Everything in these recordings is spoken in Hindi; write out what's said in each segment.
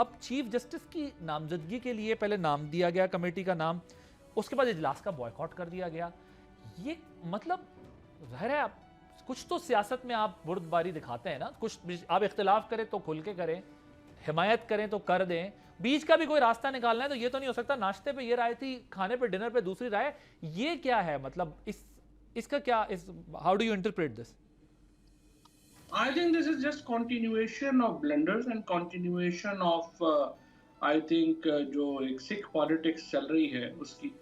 अब चीफ जस्टिस की नामजदगी के लिए पहले नाम दिया गया कमेटी का नाम, उसके बाद इजलास का बॉयकॉट कर दिया गया। ये मतलब ज़ाहिर है आप कुछ तो सियासत में आप बुर्दबारी दिखाते हैं ना, कुछ आप इख्तिलाफ करें तो खुल के करें, हिमायत करें तो कर दें, बीच का भी कोई रास्ता निकालना है तो ये तो नहीं हो सकता नाश्ते पे ये राय थी, खाने पे डिनर पे दूसरी राय। ये क्या है मतलब इसका क्या how do you interpret this? I think this is just continuation of blunders and continuation of I think जो एक सिख पॉलिटिक्स चल रही है उसकी।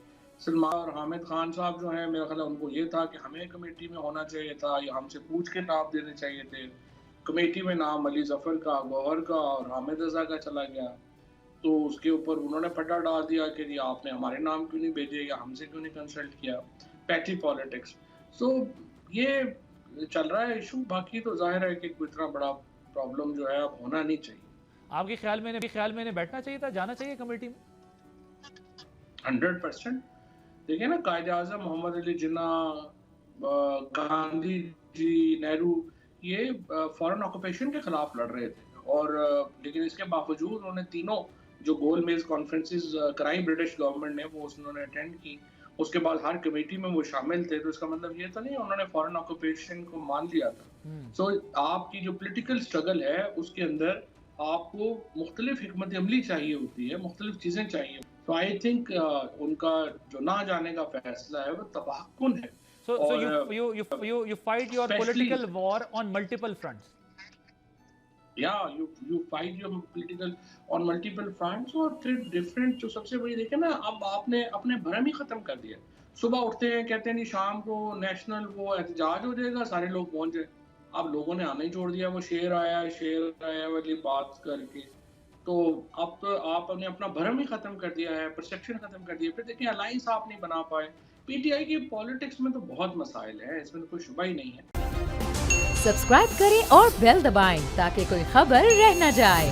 सलमान और हामिद खान साहब जो हैं मेरा ख्याल है उनको ये था कि हमें कमेटी में होना चाहिए था या हमसे पूछ के नाम देने चाहिए थे। कमेटी में नाम अली जफर का, गौहर का और हामिद रजा का चला गया, तो उसके ऊपर उन्होंने फटा डाल दिया कि जी आपने हमारे नाम क्यों नहीं भेजे या हमसे क्यों नहीं कंसल्ट किया। Patty politics. सो ये चल रहा है इशू। बाकी तो जाहिर है कि कोई इतना बड़ा प्रॉब्लम जो है अब होना नहीं चाहिए। आपके ख्याल में इन्हें बैठना चाहिए था, जाना चाहिए कमेटी में? 100%। देखिए ना, कायदे आज़म मोहम्मद अली जिन्ना, गांधी जी, नेहरू, ये फॉरेन ऑक्यूपेशन के खिलाफ लड़ रहे थे और लेकिन इसके बावजूद उन्होंने तीनों जो गोल मेज कॉन्फ्रेंसेस कराई ब्रिटिश गवर्नमेंट ने वो उन्होंने अटेंड की। उसके बाद हर कमेटी में वो शामिल थे, तो इसका मतलब ये तो नहीं उन्होंने फॉरेन ऑक्यूपेशन को मान लिया था। सो आपकी जो पॉलिटिकल स्ट्रगल है उसके अंदर आपको मुख्तलिफ हिकमत अमली चाहिए होती है, मुख्तलिफ चीज़ें चाहिए। तो आई थिंक उनका जो ना जाने का फैसला है वो तबाहकुन है। So और you fight your political war on multiple fronts. you fight your political on multiple fronts और फिर डिफरेंट जो सबसे बड़ी देखे ना, अब आपने अपने भरम ही खत्म कर दिया। सुबह उठते हैं कहते हैं नहीं शाम को नेशनल वो एहतजाज हो जाएगा, सारे लोग पहुंच जाए। अब लोगों ने आना ही छोड़ दिया, वो शेर आया वाली बात करके। तो अब तो आपने अपना भरम ही खत्म कर दिया है, परसेप्शन खत्म कर दिया। फिर देखिए अलायंस आप नहीं बना पाए। पीटीआई की पॉलिटिक्स में तो बहुत मसाइल है, इसमें तो कोई शुबा ही नहीं है। सब्सक्राइब करें और बेल दबाएं ताकि कोई खबर रह न जाए।